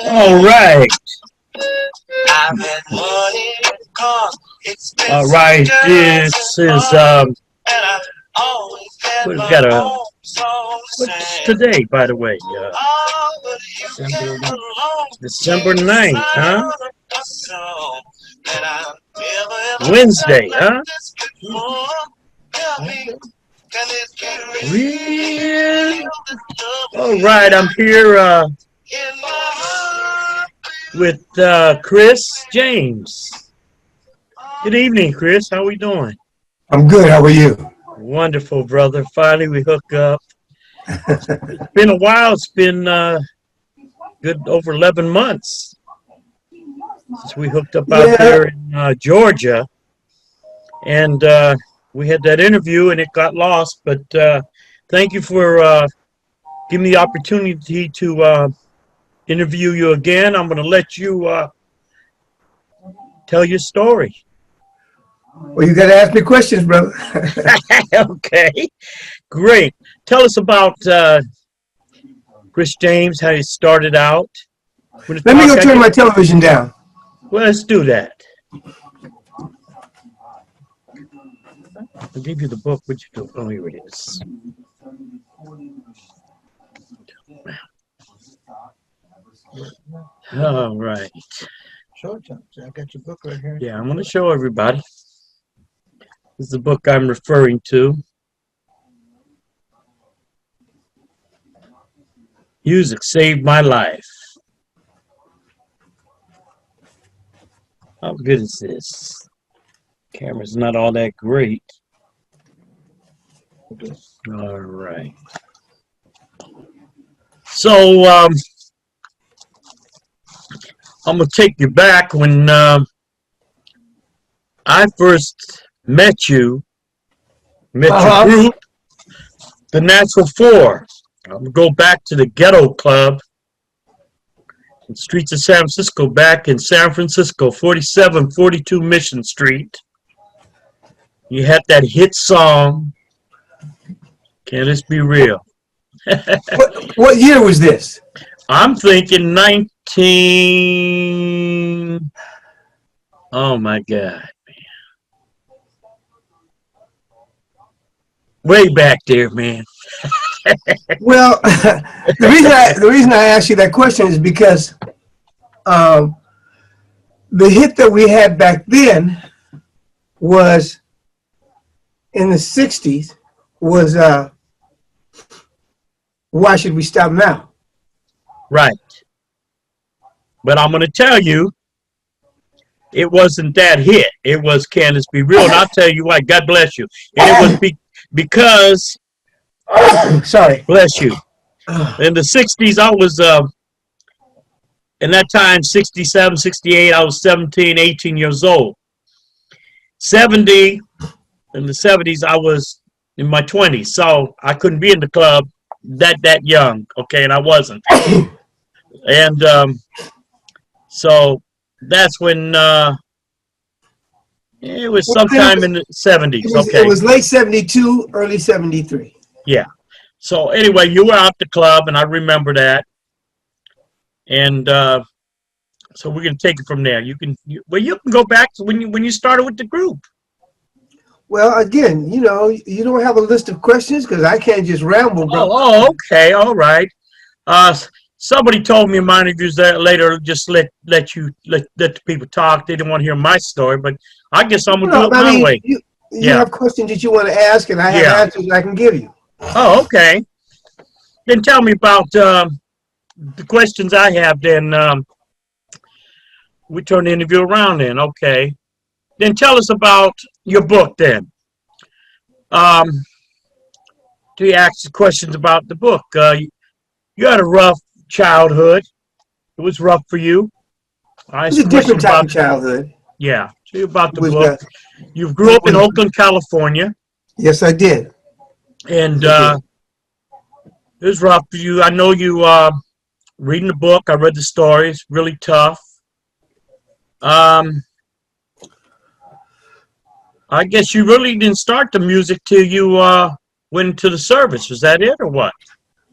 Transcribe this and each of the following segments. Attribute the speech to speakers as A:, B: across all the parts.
A: All right. All right. This is we've got a what's today, by the way? December 9th, huh? Wednesday, huh? Real. All right, I'm here with Chris James. Good evening, Chris. How we doing?
B: I'm good. How are you?
A: Wonderful, brother. Finally, we hook up. It's been a while. It's been good over 11 months since we hooked up out
B: Yeah.
A: there in Georgia, and we had that interview, and it got lost. But thank you for giving me the opportunity to interview you again. I'm going to let you tell your story.
B: Well, you got to ask me questions, brother.
A: Okay, great. Tell us about Chris James, how you started out.
B: Let me go turn my television down.
A: Well, let's do that. I'll give you the book. What you do? Oh, here it is. All right.
C: Show it to them. I got your book right here.
A: Yeah, I'm going to show everybody. This is the book I'm referring to. Music saved my life. How good is this? Camera's not all that great. All right. So I'm gonna take you back when I first met you, your group, the Natural Four. I'm gonna go back to the Ghetto Club in the streets of San Francisco, back in San Francisco, 4742 Mission Street. You had that hit song, Can This Be Real?
B: What year was this?
A: I'm thinking 19. Oh my God, man. Way back there, man.
B: Well, the reason I asked you that question is because the hit that we had back then was in the 60s was Why Should We Stop Now?
A: Right. But I'm going to tell you, it wasn't that hit. It was Can This Be Real? And I'll tell you why. God bless you. And it was because,
B: sorry,
A: bless you. In the 60s, I was, in that time, 67, 68, I was 17, 18 years old. 70, in the 70s, I was in my 20s. So I couldn't be in the club that young, okay, and I wasn't. And so that's when it was sometime in the 70s, okay.
B: It was late 72, early 73.
A: Yeah. So anyway, you were out the club, and I remember that. And so we're going to take it from there. You can go back to when you started with the group.
B: Well, again, you don't have a list of questions because I can't just ramble, bro.
A: Oh, okay, all right. Somebody told me in my interviews that later, just let the people talk. They didn't want to hear my story, but I guess I'm gonna do it my way.
B: You have questions that you want to ask, and I have answers I can give you.
A: Oh, okay. Then tell me about the questions I have. Then we turn the interview around. Then okay. Then tell us about your book. Then do you ask questions about the book? You had a rough childhood. It was rough for you.
B: It was a different type of childhood.
A: Yeah. Tell you about the book. You grew up in Oakland, California.
B: Yes, I did.
A: And it was rough for you. I know you reading the book. I read the stories. Really tough. I guess you really didn't start the music till you went into the service. Was that it or what?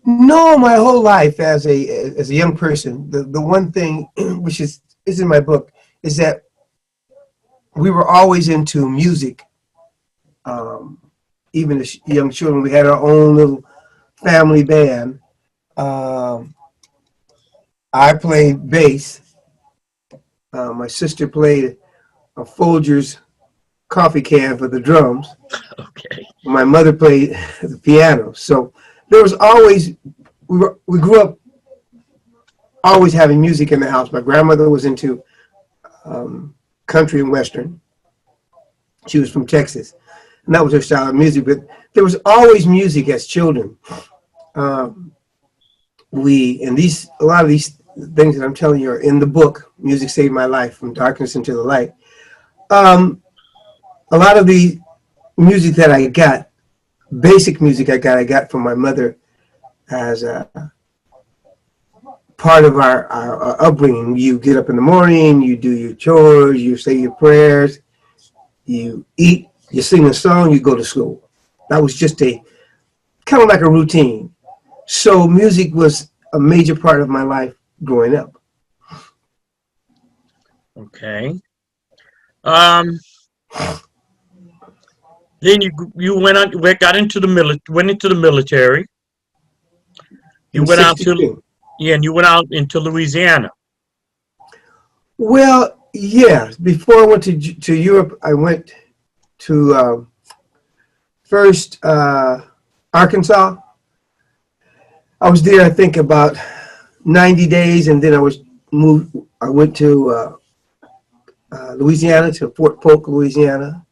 B: No, my whole life as a young person, the one thing which is in my book is that we were always into music. Um, Even as young children, we had our own little family band. Um, I played bass. My sister played a Folgers coffee can for the drums.
A: Okay.
B: My mother played the piano. So there was always we grew up always having music in the house. My grandmother was into country and western. She was from Texas, and that was her style of music. But there was always music as children. Um, and a lot of these things that I'm telling you are in the book. Music Saved My Life: From Darkness into the Light. A lot of the music that I got, basic music I got from my mother as a part of our upbringing. You get up in the morning, you do your chores, you say your prayers, you eat, you sing a song, you go to school. That was just a kind of like a routine. So music was a major part of my life growing up.
A: Okay. Um, then you got into the went into the military. You
B: In
A: went out to
B: '62.
A: Yeah, and you went out into Louisiana.
B: Well, yeah. Before I went to Europe, I went to first Arkansas. I was there, I think, about 90 days, and then I went to Louisiana, to Fort Polk, Louisiana,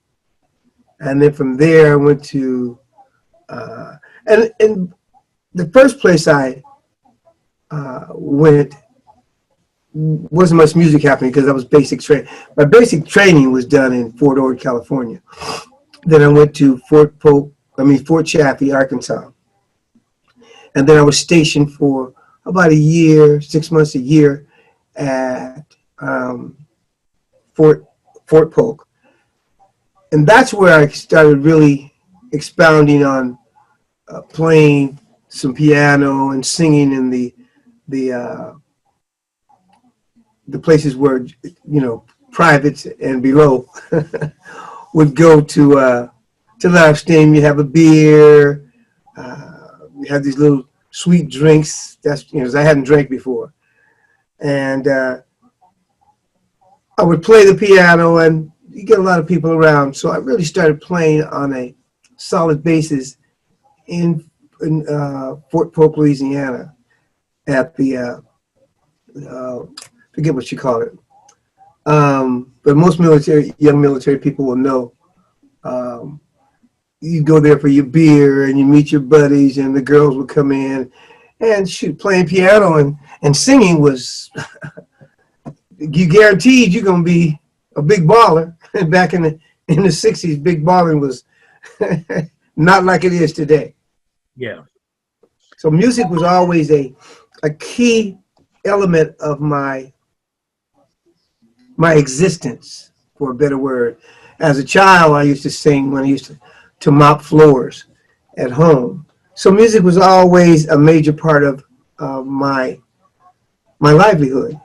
B: and then from there I went to and the first place I went wasn't much music happening because that was basic training. My basic training was done in Fort Ord, California. Then I went to Fort Chaffee, Arkansas, and then I was stationed for about a year, 6 months, a year at Fort Polk, and that's where I started really expounding on playing some piano and singing in the uh, the places where privates and below would go to live steam. You have a beer, you have these little sweet drinks. That's 'cause I hadn't drank before, and I would play the piano, and you get a lot of people around. So I really started playing on a solid basis in Fort Polk, Louisiana, at the forget what you call it. But most young military people will know. Um, you go there for your beer and you meet your buddies, and the girls would come in and shoot, playing piano and singing was you guaranteed you're gonna be a big baller. And back in the '60s, big balling was not like it is today.
A: Yeah.
B: So music was always a key element of my existence, for a better word. As a child, I used to sing when I used to mop floors at home. So music was always a major part of my livelihood,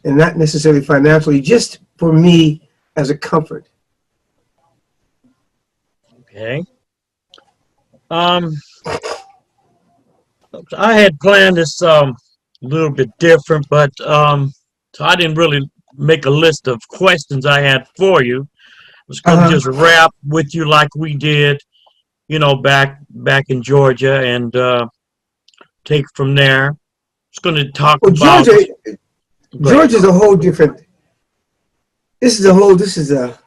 B: and not necessarily financially, just for me as a comfort.
A: Okay. Um, I had planned this a little bit different, but so I didn't really make a list of questions I had for you. I was going to
B: Uh-huh.
A: just rap with you like we did, back in Georgia, and take from there. I was going to talk
B: Well,
A: about. Go ahead.
B: Georgia's a whole different. This is a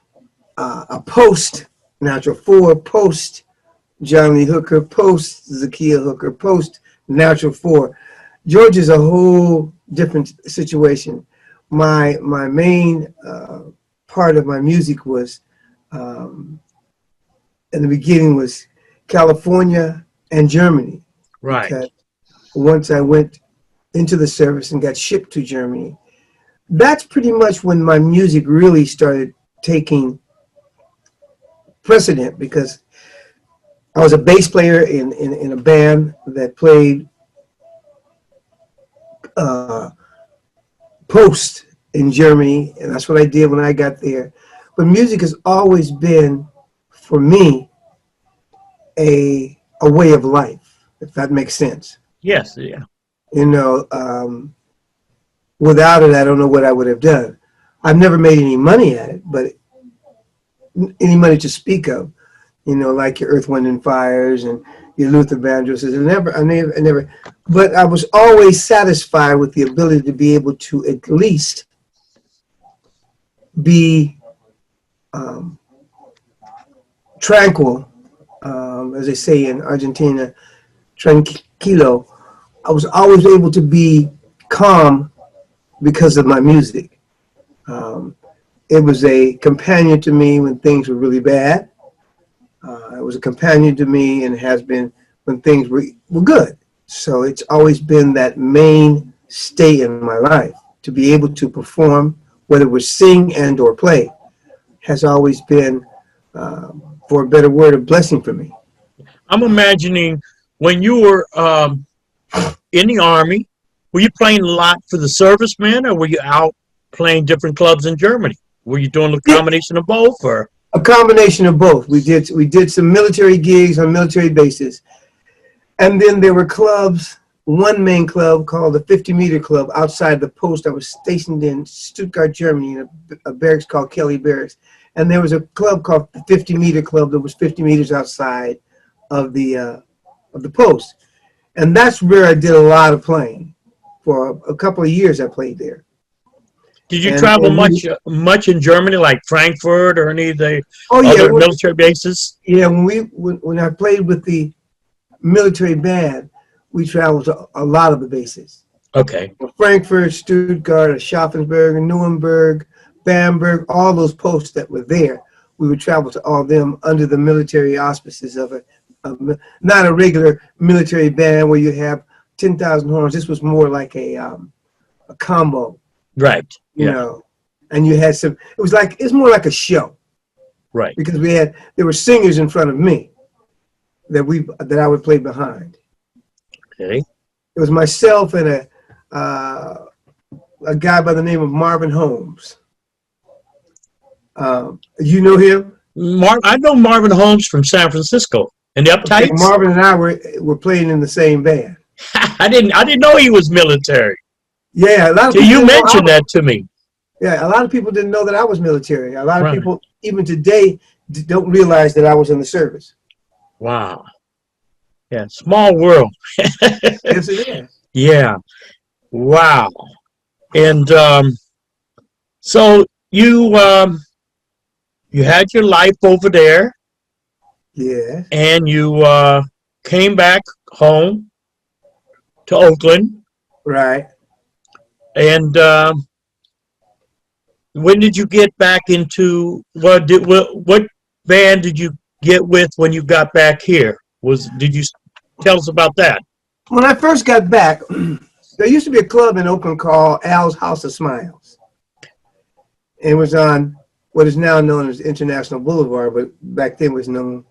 B: post Natural 4, post John Lee Hooker, post Zakiya Hooker, post Natural 4. Georgia's a whole different situation. My main part of my music was in the beginning was California and Germany,
A: Right.
B: because once I went into the service and got shipped to Germany, that's pretty much when my music really started taking precedent, because I was a bass player in a band that played post in Germany, and that's what I did when I got there. But music has always been, for me, a way of life, if that makes sense.
A: Yes, yeah.
B: You know, without it, I don't know what I would have done. I've never made any money at it, but any money to speak of, you know, like your Earth, Wind, and Fires and your Luther Vandross. I never, but I was always satisfied with the ability to be able to at least be tranquil, as they say in Argentina, tranquilo. I was always able to be calm because of my music. It was a companion to me when things were really bad. It was a companion to me and has been when things were good. So it's always been that mainstay in my life. To be able to perform, whether it was sing and or play, has always been, for a better word, a blessing for me.
A: I'm imagining when you were in the Army, were you playing a lot for the servicemen, or were you out playing different clubs in Germany? Were you doing a combination of both, or?
B: A combination of both. We did some military gigs on military bases, and then there were clubs. One main club called the 50-meter Club outside the post. I was stationed in Stuttgart, Germany, in a barracks called Kelly Barracks, and there was a club called the 50-meter Club that was 50 meters outside of the post, and that's where I did a lot of playing. For a couple of years, I played there.
A: Did you travel much in Germany, like Frankfurt or any of the other military bases?
B: Yeah, when I played with the military band, we traveled to a lot of the bases.
A: Okay.
B: Frankfurt, Stuttgart, Schaffensburg, Nuremberg, Bamberg, all those posts that were there, we would travel to all of them under the military auspices of not a regular military band where you have 10,000 horns. This was more like a combo.
A: Right.
B: You know, and you had it's more like a show.
A: Right.
B: Because there were singers in front of me that I would play behind.
A: Okay.
B: It was myself and a guy by the name of Marvin Holmes. You know him?
A: I know Marvin Holmes from San Francisco and the Uptights.
B: Okay, Marvin and I were playing in the same band.
A: I didn't know he was military.
B: Yeah, a lot of people.
A: You mentioned that to me.
B: Yeah, a lot of people didn't know that I was military. A lot of people, even today, don't realize that I was in the service.
A: Wow. Yeah, small world.
B: Yes, it is.
A: Yeah. Wow. And so you had your life over there.
B: Yeah.
A: And you came back home to Oakland.
B: Right.
A: And when did you get back into what band did you get with when you got back here? Did you tell us about that?
B: When I first got back, there used to be a club in Oakland called Al's House of Smiles. It was on what is now known as International Boulevard, but back then was known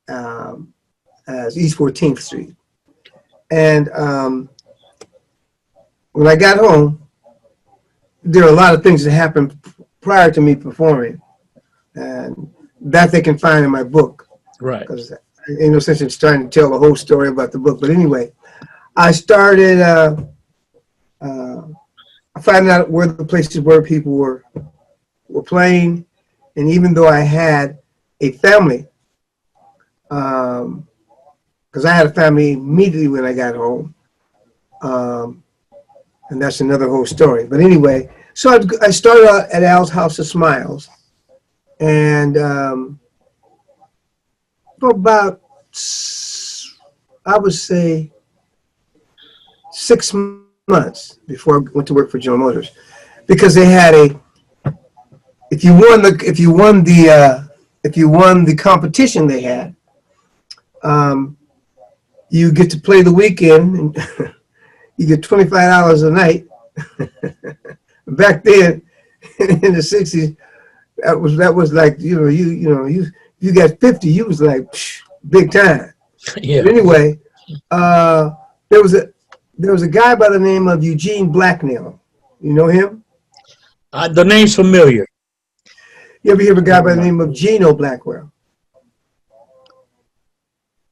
B: as East 14th Street. And when I got home, there are a lot of things that happened prior to me performing, and that they can find in my book.
A: Right.
B: Because ain't no sense in trying to tell the whole story about the book. But anyway, I started finding out where the places where people were playing, and even though I had a family, because I had a family immediately when I got home, and that's another whole story. But anyway, so I started out at Al's House of Smiles, and for about, I would say, 6 months before I went to work for General Motors, because they had if you won the competition they had, you get to play the weekend, and you get $25 a night. Back then, in the '60s, that was like you got 50, you was like big time.
A: Yeah.
B: But anyway, there was there was a guy by the name of Eugene Blacknell. You know him?
A: The name's familiar.
B: You ever hear of a guy by the name of Geno Blackwell?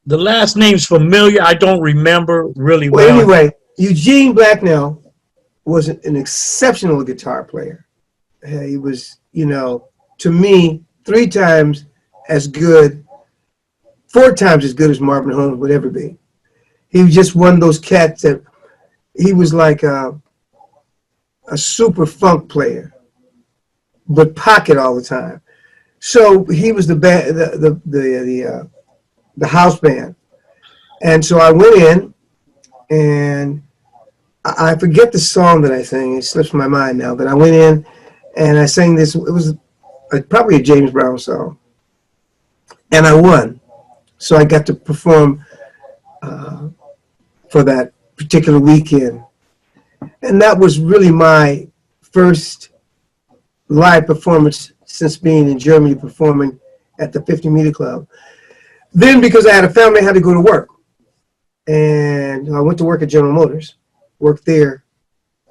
A: The last name's familiar. I don't remember really well.
B: Well, anyway, Eugene Blacknell was an exceptional guitar player. He was, you know, to me, 3 times as good, 4 times as good as Marvin Holmes would ever be. He was just one of those cats that he was like a super funk player, but pocket all the time. So he was the house band, and so I went in, and I forget the song that I sang. It slips my mind now, but I went in and I sang this. It was probably a James Brown song, and I won. So I got to perform for that particular weekend, and that was really my first live performance since being in Germany performing at the 50 Meter Club. Then, because I had a family, I had to go to work, and I went to work at General Motors. Worked there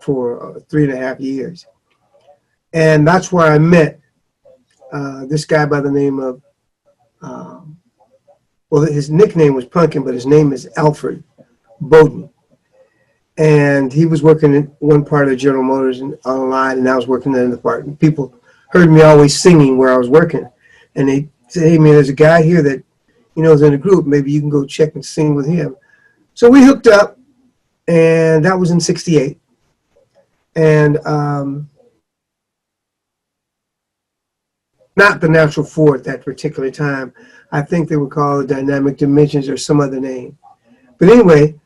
B: for 3.5 years, and that's where I met this guy by the name of, well, his nickname was Punkin, but his name is Alfred Bowden, and he was working in one part of General Motors and on a line, and I was working in another part. And people heard me always singing where I was working, and they said, "Hey man, there's a guy here that, you know, is in a group. Maybe you can go check and sing with him." So we hooked up. And that was in '68, and not the Natural 4 at that particular time. I think they were called the Dynamic Dimensions or some other name. But anyway,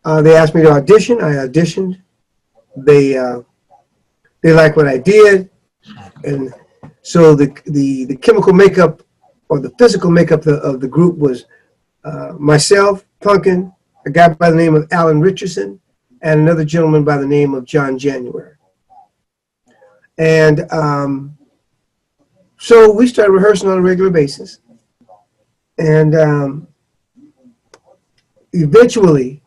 B: they asked me to audition. I auditioned. They liked what I did, and so the chemical makeup or the physical makeup of the group was myself, Punkin, a guy by the name of Alan Richardson, and another gentleman by the name of John January. And so we started rehearsing on a regular basis. And eventually,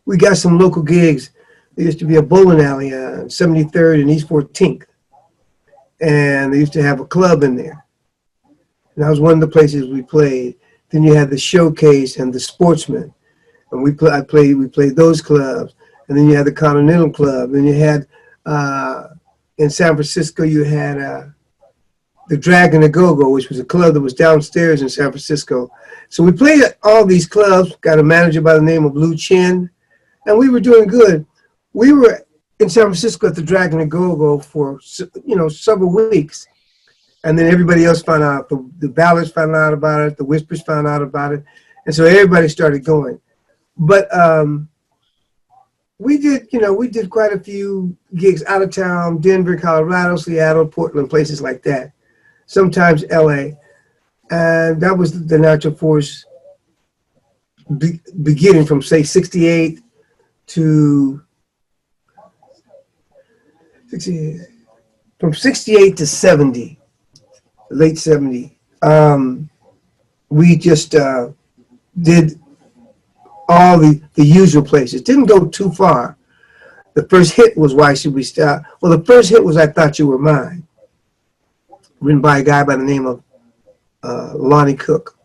B: we got some local gigs. There used to be a bowling alley on 73rd and East 14th. And they used to have a club in there. And that was one of the places we played. Then you had the Showcase and the Sportsman. And we played those clubs, and then you had the Continental Club. Then you had in San Francisco you had the Dragon a Go-Go, which was a club that was downstairs in San Francisco. So we played at all these clubs. Got a manager by the name of Lou Chin, and we were doing good. We were in San Francisco at the Dragon a Go-Go for several weeks, and then everybody else found out. The Ballards found out about it. The Whispers found out about it, and so everybody started going. But we did quite a few gigs out of town: Denver, Colorado, Seattle, Portland, places like that. Sometimes LA, and that was the Natural Force beginning from say '68 to from '68 to '70, late '70. We just did all the usual places. Didn't go too far. The first hit was Why Should We Stop? Well, the first hit was I Thought You Were Mine, written by a guy by the name of Lonnie Cook.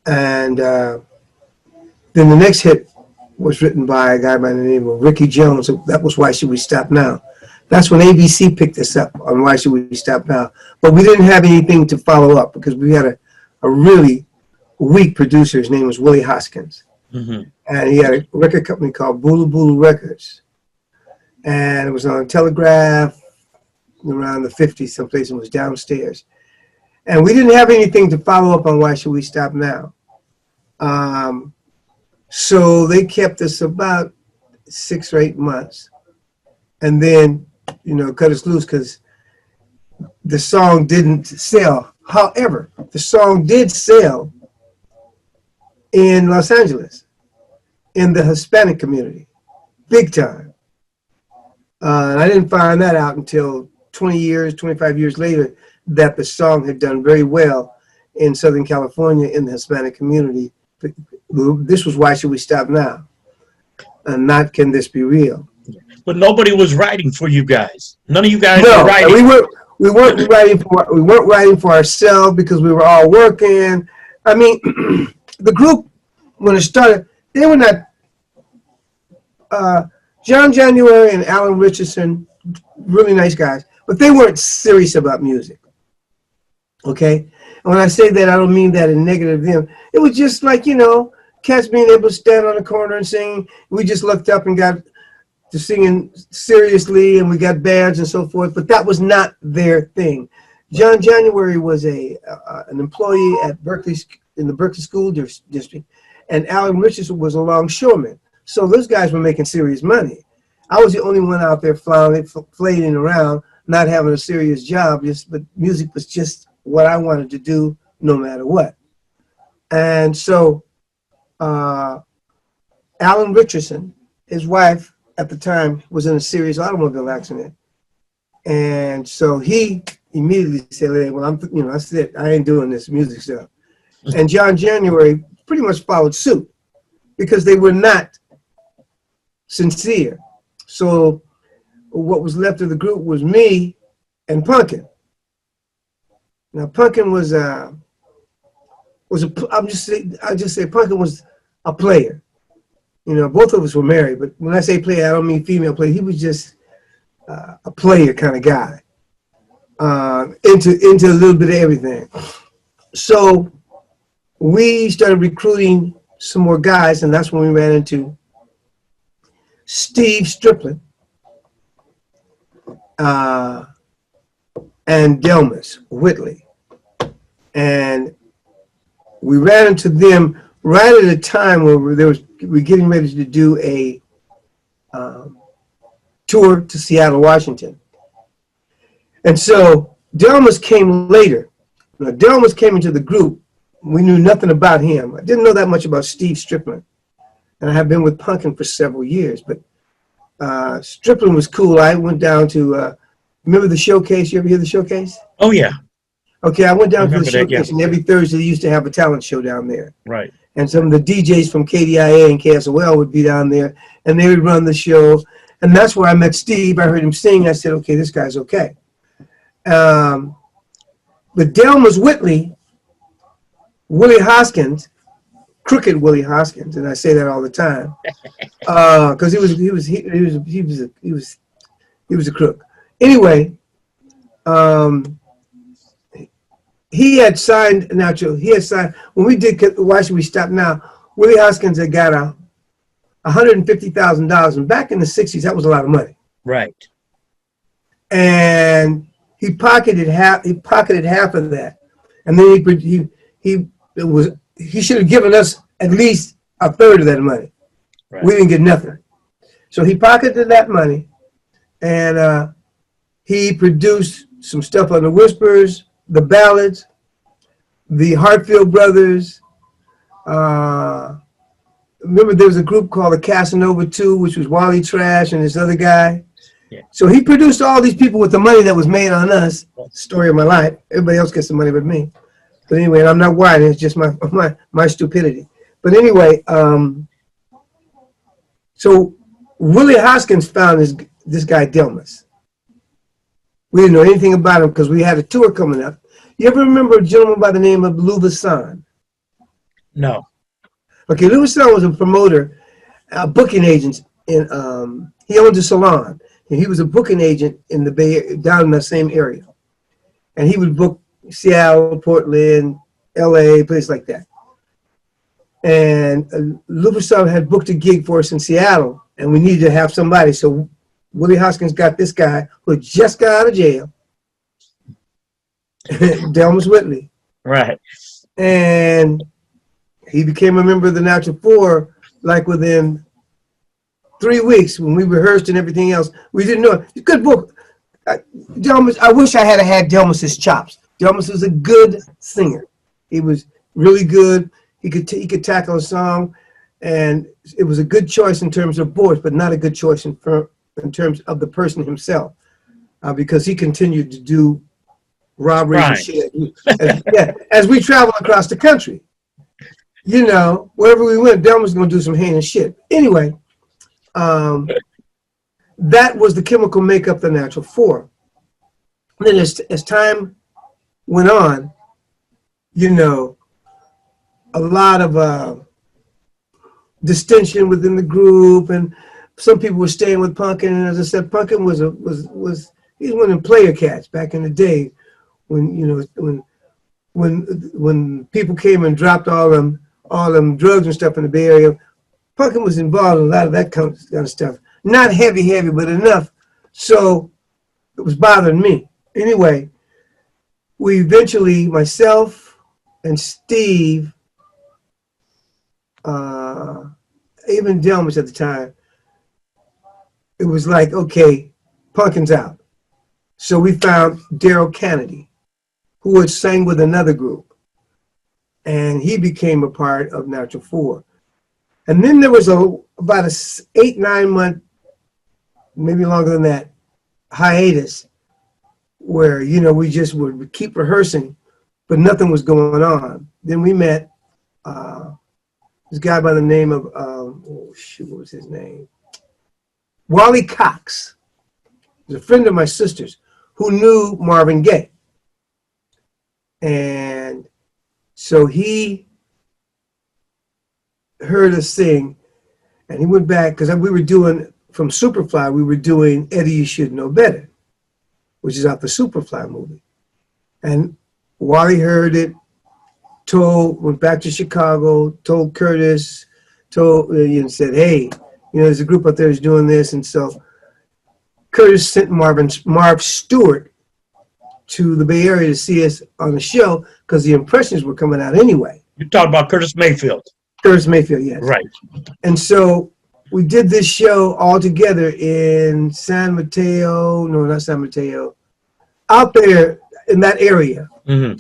B: And then the next hit was written by a guy by the name of Ricky Jones. That was Why Should We Stop Now? That's when ABC picked us up on Why Should We Stop Now? But we didn't have anything to follow up because we had a really weak producer. His name was Willie Hoskins. Mm-hmm. And he had a record company called Bulu Bulu Records. And it was on Telegraph around the 50s, someplace. It was downstairs. And we didn't have anything to follow up on Why Should We Stop Now? So they kept us about 6 or 8 months. And then, cut us loose because the song didn't sell. However, the song did sell in Los Angeles, in the Hispanic community, big time. And I didn't find that out until 25 years later, that the song had done very well in Southern California in the Hispanic community. This was Why Should We Stop Now? and not Can This Be Real.
A: But nobody was writing for you guys. None of you guys
B: No,
A: were writing.
B: we weren't writing for ourselves because we were all working. I mean, the group when it started, they were not. John January and Alan Richardson, really nice guys, but they weren't serious about music. Okay, and when I say that, I don't mean that in negative them. It was just like, you know, cats being able to stand on the corner and sing. We just looked up and got to singing seriously, and we got bands and so forth, but that was not their thing. John January was an employee at Berkeley, in the Berkeley School District, and Alan Richardson was a longshoreman. So those guys were making serious money. I was the only one out there flailing around, not having a serious job, but music was just what I wanted to do no matter what. And so Alan Richardson, his wife at the time, was in a serious automobile accident. And so he immediately said, hey, well, that's it. I ain't doing this music stuff. And John January pretty much followed suit because they were not sincere. So what was left of the group was me and Punkin. Now Punkin I'll just say Punkin was a player. You know, both of us were married, but when I say player, I don't mean female player. He was just a player kind of guy, into a little bit of everything. So we started recruiting some more guys, and that's when we ran into Steve Striplin and Delmas Whitley. And we ran into them right at a time where we were getting ready to do a tour to Seattle, Washington. And so Delmas came later. Now, Delmas came into the group. We knew nothing about him. I didn't know that much about Steve Striplin. And I have been with Punkin for several years. But Striplin was cool. I went down to, remember the showcase? You ever hear the showcase?
A: Oh, yeah.
B: Okay, I went down to the
A: that,
B: showcase, and every Thursday they used to have a talent show down there.
A: Right.
B: And some of the DJs from KDIA and KSOL would be down there, and they would run the show. And that's where I met Steve. I heard him sing. I said, okay, this guy's okay. But Delmas Whitley, Willie Hoskins, crooked Willie Hoskins, and I say that all the time, because he was a crook. Anyway, he had signed when we did Why Should We Stop Now. Willie Hoskins had got $150,000, and back in the '60s, that was a lot of money.
A: Right.
B: And he pocketed half. He pocketed half of that, and then he should have given us at least a third of that money. Right. We didn't get nothing. So he pocketed that money, and he produced some stuff on the Whispers, the Ballads, the Hartfield Brothers. Remember there was a group called the Casanova 2, which was Wally Trash and this other guy. Yeah. So he produced all these people with the money that was made on us. Story of my life. Everybody else gets the money but me. But anyway, I'm not whining. It's just my stupidity. But anyway, so Willie Hoskins found this guy Delmas. We didn't know anything about him because we had a tour coming up. You ever remember a gentleman by the name of Lou Vasson? No. Okay, Lou Vasson was a promoter, a booking agent. He owned a salon, and he was a booking agent in the Bay, down in that same area. And he would book Seattle, Portland, LA, places like that. And Lou Vasson had booked a gig for us in Seattle, and we needed to have somebody. So Willie Hoskins got this guy who had just got out of jail, Delmas Whitley. Right. And he became a member of the Natural Four, like within 3 weeks when we rehearsed and everything else. We didn't know it. Good book. Delmas, I wish I had Delmas's chops. Delmas was a good singer. He was really good. He could tackle a song, and it was a good choice in terms of voice, but not a good choice in terms of the person himself, because he continued to do robbery and shit. As we traveled across the country, you know, wherever we went, Delmas was going to do some heinous shit. Anyway, that was the chemical makeup of the Natural Four. And then as time went on, you know, a lot of distinction within the group, and some people were staying with Punkin. And as I said, Punkin was he's one of the player cats back in the day, when, you know, when people came and dropped all them drugs and stuff in the Bay Area. Punkin was involved in a lot of that kind of stuff. Not heavy, but enough so it was bothering me. Anyway, we eventually, myself and Steve, even Delmas at the time, it was like, okay, Punkin's out. So we found Daryl Kennedy, who had sang with another group, and he became a part of Natural Four. And then there was about a 8-9 month, maybe longer than that, hiatus, where, you know, we just would keep rehearsing, but nothing was going on. Then we met this guy by the name of, oh shoot, what was his name? Wally Cox. He was a friend of my sister's who knew Marvin Gaye. And so he heard us sing, and he went back, because we were doing, from Superfly, we were doing Eddie You Should Know Better, which is off the Superfly movie. And Wally heard it, went back to Chicago, told Curtis, and said, hey, you know, there's a group out there that's doing this. And so Curtis sent Marv Stewart to the Bay Area to see us on the show, because the impressions were coming out anyway.
A: You're talking about Curtis Mayfield.
B: Curtis Mayfield, yes.
A: Right.
B: And so we did this show all together in San Mateo, no, not San Mateo, out there in that area.
A: Mm-hmm.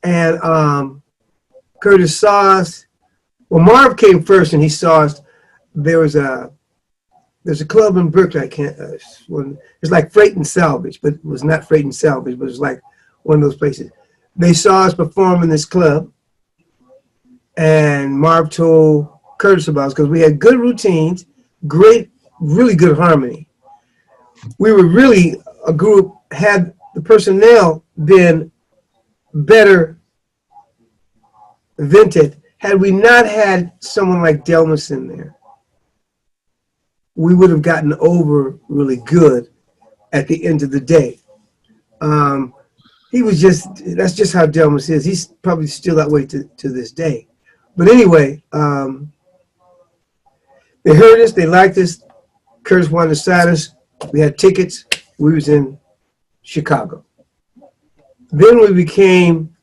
B: And Curtis saw us. Well, Marv came first, and he saw us. There's a club in Berkeley. It's like Freight and Salvage, but it was not Freight and Salvage, but it was like one of those places. They saw us perform in this club, and Marv told Curtis about us, because we had good routines, great, really good harmony. We were really a group. Had the personnel been better vented, had we not had someone like Delmas in there, we would have gotten over really good at the end of the day. He was that's just how Delmas is. He's probably still that way to this day. But anyway, they heard us, they liked us. Curtis wanted to sign us. We had tickets. We was in Chicago. Then we became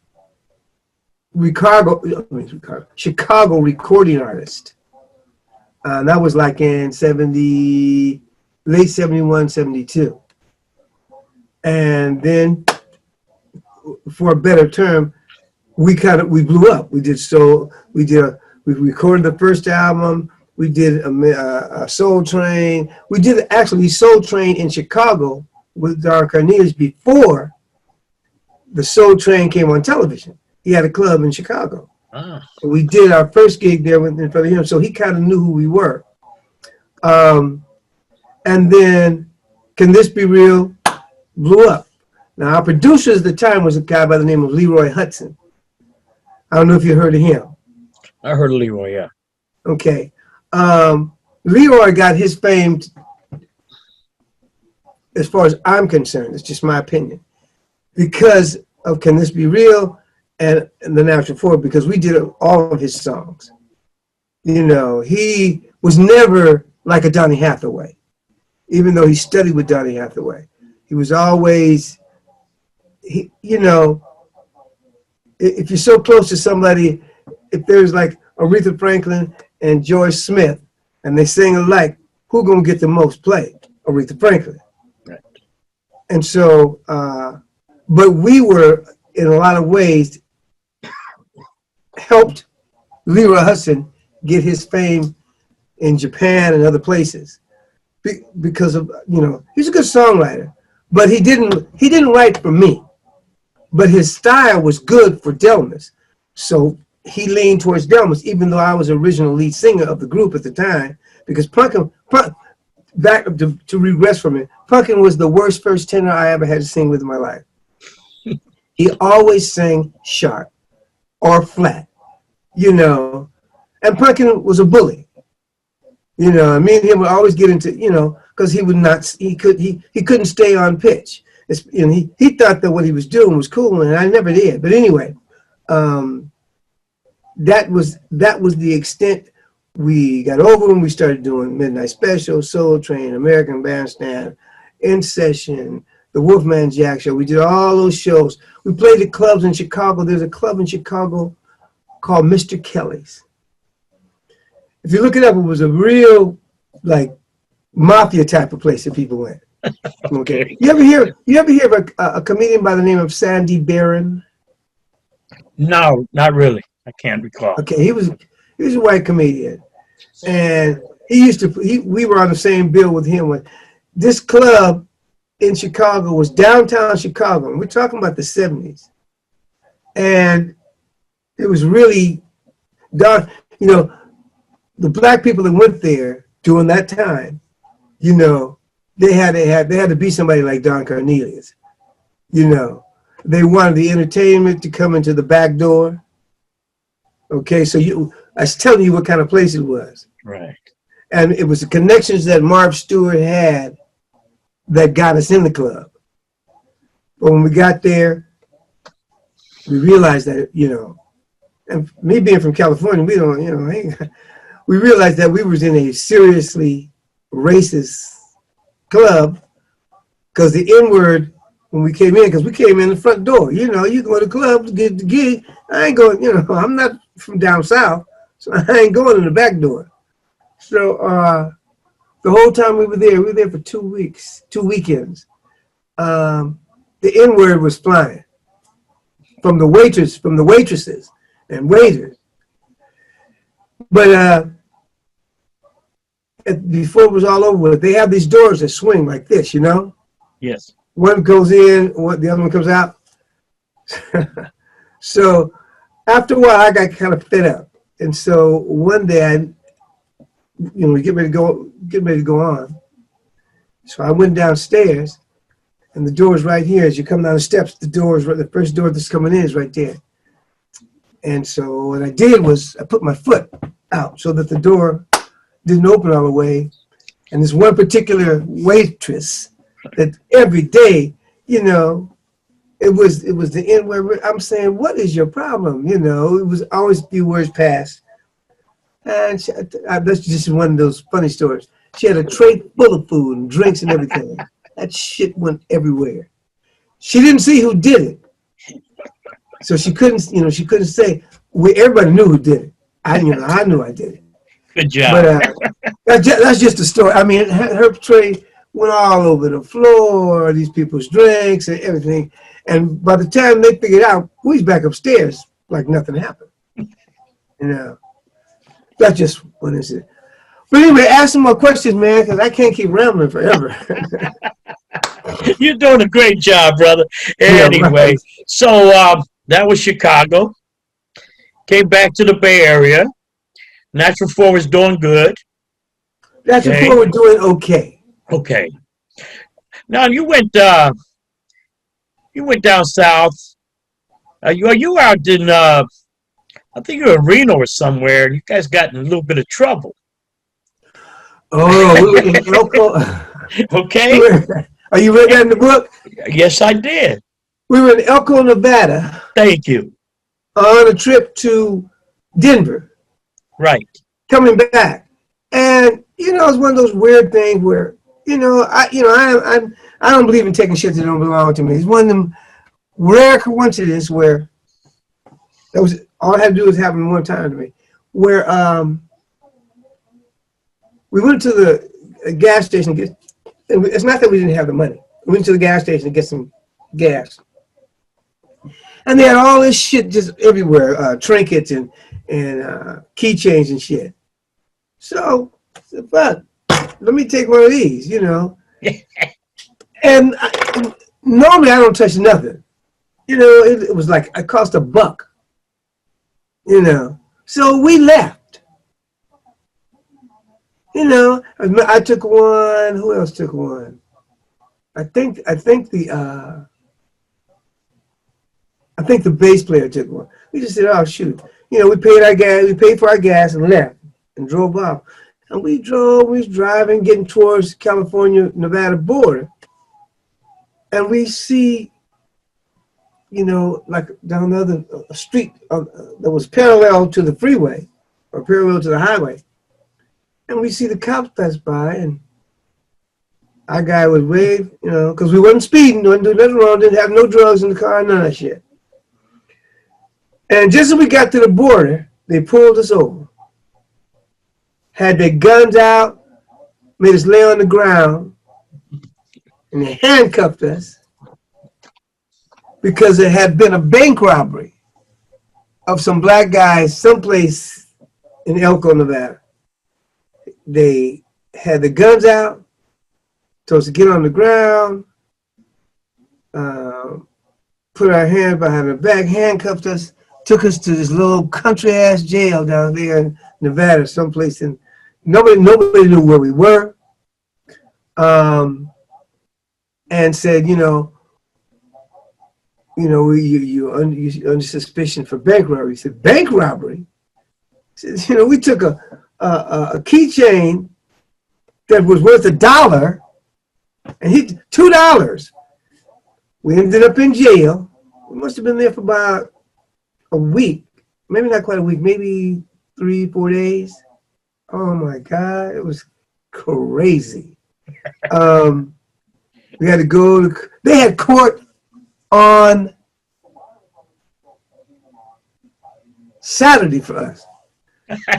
B: Chicago recording artist. That was like in late 71, 72. And then, for a better term, we blew up. We recorded the first album. We did a Soul Train. We did actually Soul Train in Chicago with Don Cornelius before the Soul Train came on television. He had a club in Chicago.
A: Ah.
B: So we did our first gig there in front of him, so he kind of knew who we were. And then Can This Be Real blew up. Now, our producer at the time was a guy by the name of Leroy Hudson. I don't know if you heard of him.
A: I heard of Leroy, yeah.
B: Okay. Leroy got his fame, as far as I'm concerned, it's just my opinion, because of Can This Be Real and The Natural Four, because we did all of his songs. You know, he was never like a Donny Hathaway, even though he studied with Donny Hathaway. He was always, you know, if you're so close to somebody, if there's like Aretha Franklin and Joyce Smith, and they sing alike, who gonna get the most play? Aretha Franklin.
A: Right.
B: And so, but we were, in a lot of ways, helped Leroy Hudson get his fame in Japan and other places because of, you know, he's a good songwriter, but he didn't write for me, but his style was good for Delmas. So he leaned towards Delmas, even though I was original lead singer of the group at the time, because Punkin back to regress from it. Punkin was the worst first tenor I ever had to sing with in my life. He always sang sharp or flat, you know. And Punkin was a bully, you know. And me and him would always get into, you know, because he couldn't stay on pitch. And he thought that what he was doing was cool, and I never did. But anyway, that was the extent we got over when we started doing Midnight Special, Soul Train, American Bandstand, In Session, the Wolfman Jack Show. We did all those shows. We played at clubs in Chicago. There's a club in Chicago called Mr. Kelly's. If you look it up, it was a real, like, mafia type of place that people went. Okay. You ever hear of a comedian by the name of Sandy Barron?
A: No, not really. I can't recall.
B: Okay, he was a white comedian, and we were on the same bill with him. This club in Chicago was downtown Chicago, and we're talking about the 70s, and it was really dark. You know, the black people that went there during that time, you know, they had to be somebody like Don Cornelius. You know, they wanted the entertainment to come into the back door. Okay, so I was telling you what kind of place it was.
A: Right.
B: And it was the connections that Marv Stewart had that got us in the club. But when we got there, we realized that, you know, and me being from California, we don't, you know, we realized that we was in a seriously racist club, because the N-word, when we came in, because we came in the front door, you know, you go to the club to get the gig. I ain't going, you know, I'm not from down south, so I ain't going in the back door. So the whole time we were there for 2 weeks, 2 weekends. The N-word was flying from the waitresses and waiters. But before it was all over with, they have these doors that swing like this, you know?
A: Yes.
B: One goes in, the other one comes out. So after a while, I got kind of fed up. And so one day, we get ready to go on. So I went downstairs, and the door is right here. As you come down the steps, the first door that's coming in is right there. And so what I did was I put my foot out so that the door didn't open all the way. And this one particular waitress that every day, you know, it was the end where I'm saying, what is your problem? You know, it was always a few words past. And that's just one of those funny stories. She had a tray full of food and drinks and everything. That shit went everywhere. She didn't see who did it. So she couldn't say, everybody knew who did it. I knew I did it.
A: Good job.
B: But that's just a story. I mean, her tray went all over the floor, these people's drinks and everything. And by the time they figured out, we was back upstairs like nothing happened. You know, that's just one incident. But anyway, ask some more questions, man, because I can't keep rambling forever.
A: You're doing a great job, brother. Anyway,
B: Yeah, right.
A: So that was Chicago. Came back to the Bay Area. Natural 4 was doing good.
B: Natural 4 were doing okay.
A: Okay. Now you went down south. You out in I think you were in Reno or somewhere, and you guys got in a little bit of trouble.
B: Oh, we were in Elko.
A: Okay.
B: Are you read that in the book?
A: Yes, I did.
B: We were in Elko, Nevada.
A: Thank you.
B: On a trip to Denver.
A: Right.
B: Coming back, and you know, it's one of those weird things where I don't believe in taking shit that don't belong to me. It's one of them rare coincidences where that was all I had to do was happen one time to me, where we went to the gas station. It's not that we didn't have the money. We went to the gas station to get some gas, and they had all this shit just everywhere, trinkets and keychains and shit. So, fuck, let me take one of these, you know. And normally I don't touch nothing. You know, it was like, it cost $1, you know. So we left. You know, I took one. Who else took one? I think the bass player took one. We just said, "Oh shoot!" You know, we paid our gas. We paid for our gas and left and drove off. And we drove. We was driving, getting towards California-Nevada border, and we see, you know, like down the other street that was parallel to the freeway or parallel to the highway, and we see the cops pass by, and our guy was waved, you know, because we wasn't speeding, wasn't doing nothing wrong, didn't have no drugs in the car, none of that shit. And just as we got to the border, they pulled us over. Had their guns out, made us lay on the ground, and they handcuffed us because there had been a bank robbery of some black guys someplace in Elko, Nevada. They had the guns out, told us to get on the ground, put our hands behind our back, handcuffed us, took us to this little country-ass jail down there in Nevada, someplace in, nobody knew where we were, and said, you under suspicion for bank robbery. He said, bank robbery? He said, we took a keychain that was worth $1, and $2. We ended up in jail. We must have been there for about a week, maybe not quite a week, maybe 3-4 days. Oh my God, it was crazy. We had to go to, they had court on Saturday for us.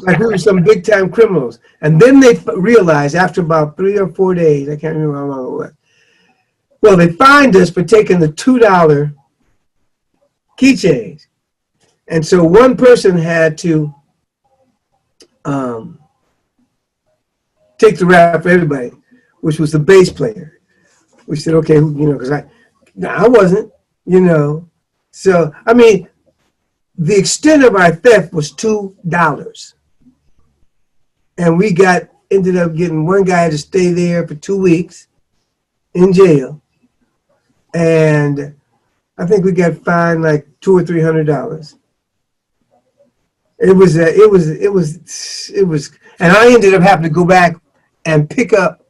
B: Like we were some big time criminals. And then they realized after about 3 or 4 days, I can't remember how long it was. Well, they fined us for taking the $2 keychains. And so one person had to take the rap for everybody, which was the bass player. We said, okay, because I wasn't, So, I mean, the extent of our theft was $2. And we ended up getting one guy to stay there for 2 weeks in jail. And I think we got fined like $200 or $300. It was, and I ended up having to go back and pick up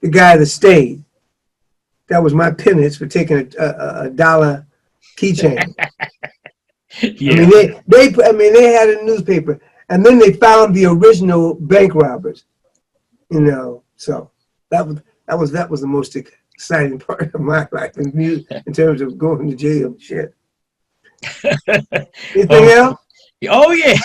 B: the guy that stayed. That was my penance for taking a $1 keychain. Yeah. I mean, they had a newspaper, and then they found the original bank robbers. So that was the most exciting part of my life in terms of going to jail and shit. Anything else?
A: Oh yeah.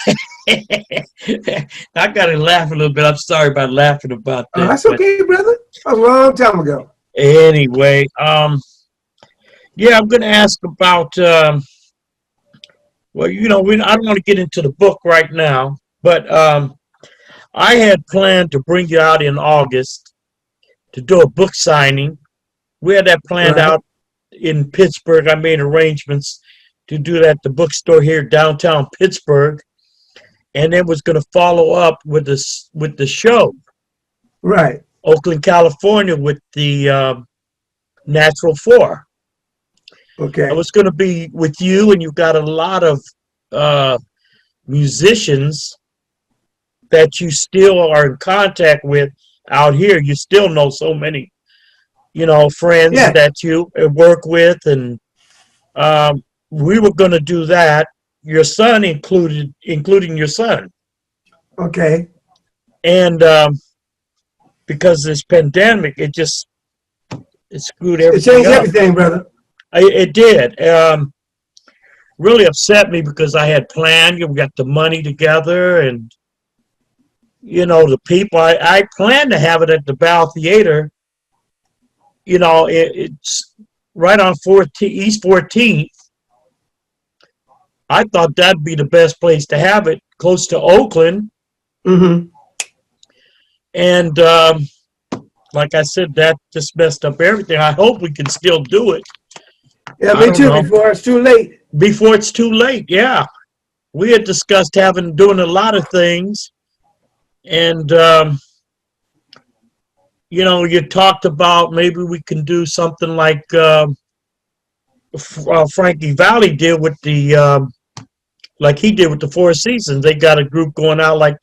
A: I gotta laugh a little bit. I'm sorry about laughing about that.
B: Oh, that's okay, brother. That was a long time ago.
A: Anyway, yeah, I'm gonna ask about well, I don't want to get into the book right now, but I had planned to bring you out in August to do a book signing. We had that planned out in Pittsburgh. I made arrangements to do that at the bookstore here downtown Pittsburgh, and it was going to follow up with the show,
B: right?
A: Oakland, California, with the Natural Four.
B: Okay,
A: I was going to be with you, and you've got a lot of musicians that you still are in contact with out here. You still know so many, friends that you work with, and we were going to do that. Your son including your son.
B: Okay.
A: And because this pandemic, it screwed everything. It
B: changed everything, brother.
A: It did. Really upset me because I had planned. We got the money together, and the people. I planned to have it at the Bow Theater. It's right on East 14th. I thought that'd be the best place to have it, close to Oakland.
B: Mm-hmm.
A: And like I said, that just messed up everything. I hope we can still do it.
B: Yeah, me too. Before it's too late.
A: Before it's too late, yeah. We had discussed doing a lot of things, and you know, you talked about maybe we can do something like Frankie Valli did with the like he did with the Four Seasons. They got a group going out like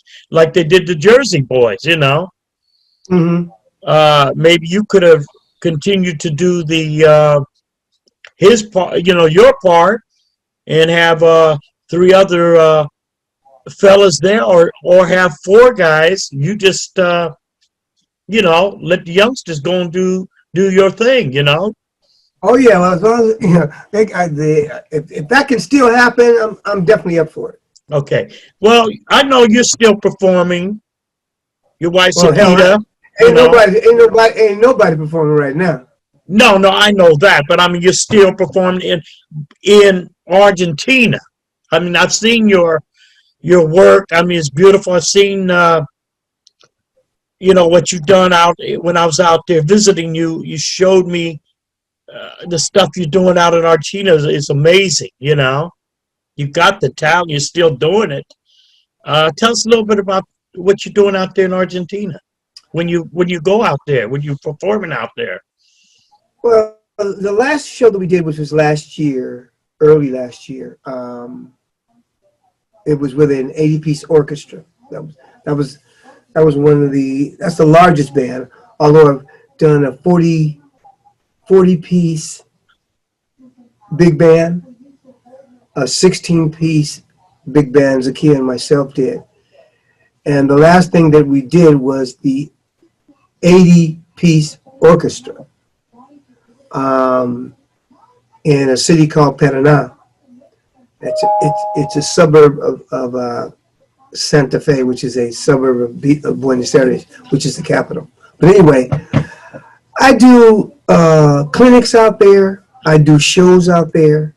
A: they did the Jersey Boys. You know,
B: Mm-hmm.
A: maybe you could have continued to do the his part, you know, your part, and have three other fellas there, or have four guys. You just you know, let the youngsters go and do your thing. You know.
B: Oh yeah, well, as long as if that can still happen, I'm definitely up for it.
A: Okay. Well, I know you're still performing. Your wife
B: Well, hell,
A: Sakita, you know.
B: ain't nobody performing right now.
A: No, no, I know that, but I mean, you're still performing in Argentina. I mean, I've seen your work. I mean, it's beautiful. I've seen you know what you've done out when I was out there visiting you. You showed me the stuff you're doing out in Argentina is amazing. You know, you've got the talent. You're still doing it. Tell us a little bit about what you're doing out there in Argentina when you go out there, when you're performing out there.
B: Well, the last show that we did, which was last year, early last year, it was with an 80-piece orchestra. That was that's the largest band. Although I've done a 40-piece big band, a 16-piece big band Zakia and myself did. And the last thing that we did was the 80-piece orchestra in a city called Paraná. It's a suburb of Santa Fe, which is a suburb of Buenos Aires, which is the capital. But anyway, I do clinics out there. I do shows out there.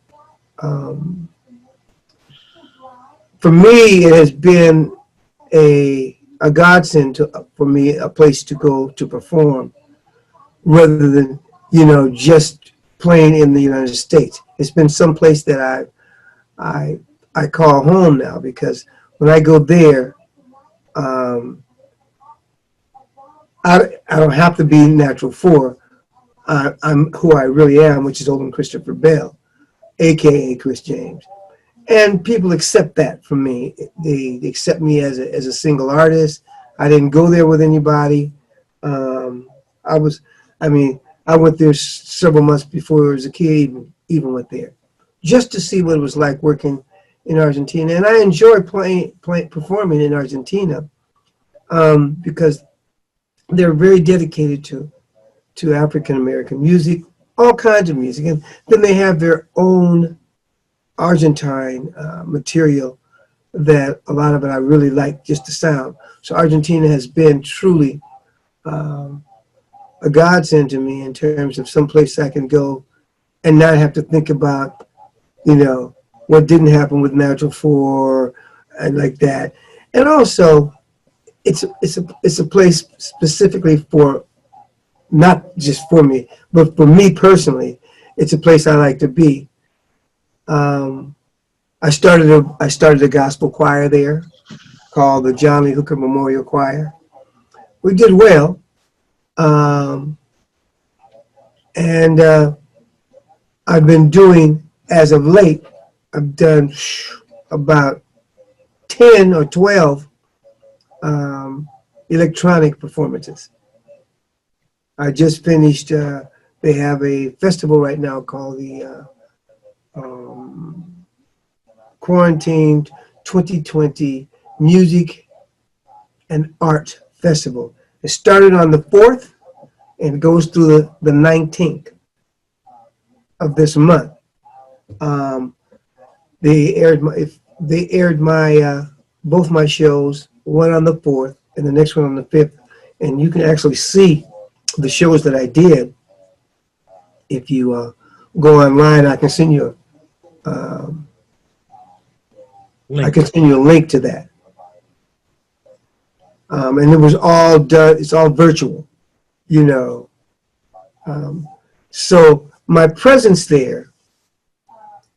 B: For me, it has been a godsend for me, a place to go to perform, rather than just playing in the United States. It's been some place that I call home now, because when I go there, I don't have to be natural four. I'm who I really am, which is Olden Christopher Bell, aka Chris James, and people accept that from me. They accept me as a single artist. I didn't go there with anybody. I went there several months before as a kid, even went there, just to see what it was like working in Argentina. And I enjoy performing in Argentina because they're very dedicated to African American music, all kinds of music. And then they have their own Argentine material that a lot of it I really like, just the sound. So Argentina has been truly a godsend to me in terms of some place I can go and not have to think about, what didn't happen with Natural 4 and like that. And also, it's a place specifically for, not just for me, but for me personally, it's a place I like to be. I started a gospel choir there called the John Lee Hooker Memorial Choir. We did well. And I've been doing, as of late, I've done about 10 or 12 electronic performances. I just finished, they have a festival right now called the Quarantined 2020 Music and Art Festival. It started on the 4th and goes through the 19th of this month. They aired my both my shows, one on the 4th and the next one on the 5th, and you can actually see the shows that I did. If you go online, I can send you I can send you a link to that. And it was all done. It's all virtual, So my presence there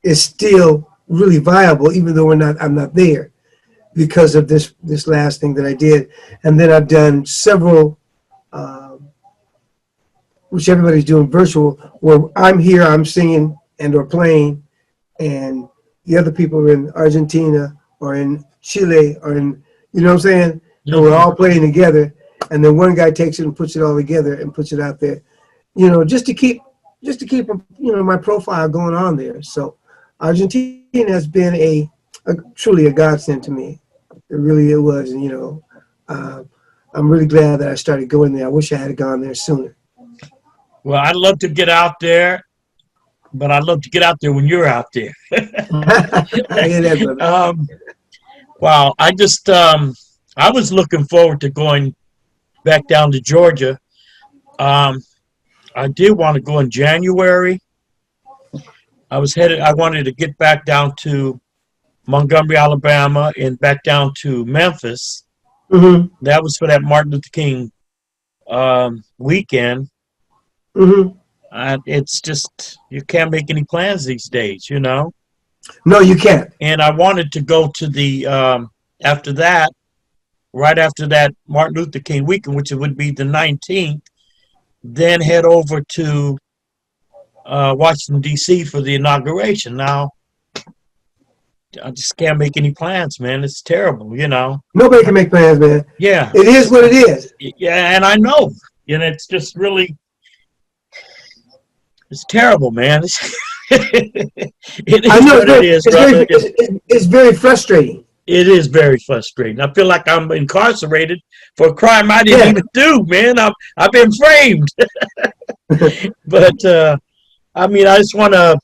B: is still really viable, even though I'm not there, because of this last thing that I did. And then I've done several which everybody's doing virtual, where I'm here, I'm singing and or playing, and the other people are in Argentina or in Chile or in, you know what I'm saying? And we're all playing together, and then one guy takes it and puts it all together and puts it out there, you know, just to keep, you know, my profile going on there. So Argentina has been a truly a godsend to me. It was, and, you know, I'm really glad that I started going there. I wish I had gone there sooner.
A: Well, I'd love to get out there, but I'd love to get out there when you're out there.
B: I hear that, brother.
A: Wow, I was looking forward to going back down to Georgia. I did want to go in January. I wanted to get back down to Montgomery, Alabama, and back down to Memphis.
B: Mm-hmm.
A: That was for that Martin Luther King weekend.
B: Mm-hmm.
A: It's just, you can't make any plans these days, you know?
B: No, you can't.
A: And I wanted to go to the, right after that Martin Luther King weekend, which would be the 19th, then head over to Washington, D.C. for the inauguration. Now, I just can't make any plans, man. It's terrible, you know?
B: Nobody can make plans, man.
A: Yeah.
B: It is what it is.
A: Yeah, and I know. And it's just really, it's terrible, man. It is
B: I know
A: what it is, brother.
B: it's very frustrating.
A: It is very frustrating. I feel like I'm incarcerated for a crime I didn't even do, man. I've been framed. But I mean, I just want to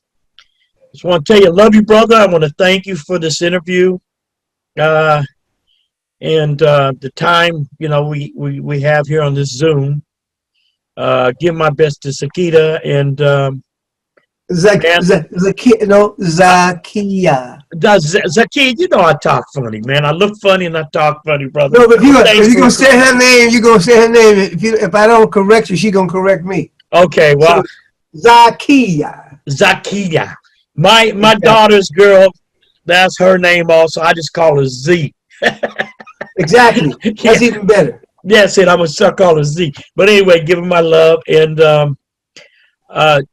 A: tell you, I love you, brother. I want to thank you for this interview, and the time, you know, we have here on this Zoom. Give my best to Sakita and
B: Zakia.
A: Zakia, you know I talk funny, man. I look funny and I talk funny, brother.
B: No, but if you're gonna say her name, you're gonna say her name. If I don't correct you, she's gonna correct me.
A: Okay, well,
B: so,
A: Zakia. My daughter's girl, that's her name also. I just call her Z.
B: Exactly. That's even better.
A: That's it. I'm gonna call her Z. But anyway, give her my love, and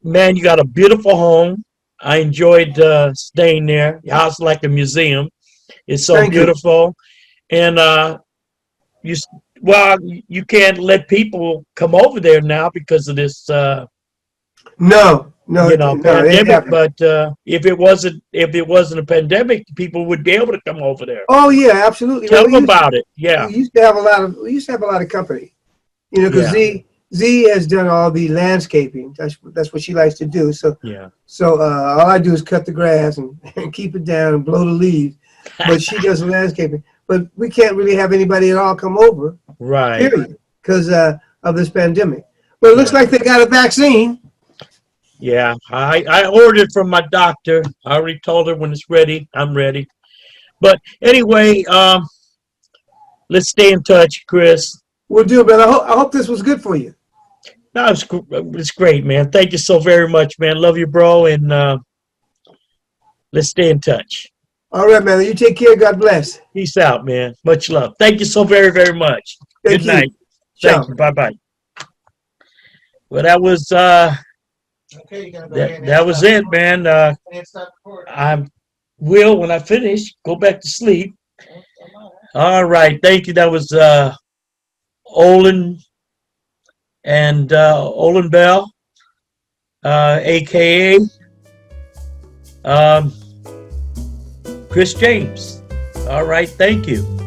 A: man, you got a beautiful home. I enjoyed staying there. Your house is like a museum. It's so beautiful. And you can't let people come over there now because of this pandemic. But if it wasn't a pandemic, people would be able to come over there.
B: Oh yeah, absolutely.
A: Tell them about it. Yeah.
B: We used to have a lot of company. You know, because Z has done all the landscaping. That's what she likes to do. So all I do is cut the grass and keep it down and blow the leaves. But she does the landscaping. But we can't really have anybody at all come over.
A: Right.
B: Period. Because of this pandemic. But it looks like they got a vaccine.
A: Yeah, I ordered it from my doctor. I already told her when it's ready, I'm ready. But anyway, let's stay in touch, Chris.
B: We'll do, but I hope this was good for you.
A: No, it's great, man. Thank you so very much, man. Love you, bro, and let's stay in touch.
B: All right, man. You take care. God bless.
A: Peace out, man. Much love. Thank you so very, very much. Good night. Thank you. Bye-bye. Well, that was that was it, man. I will, when I finish, go back to sleep. All right. Thank you. That was Olin and Olin Bell, aka Chris James. All right, thank you.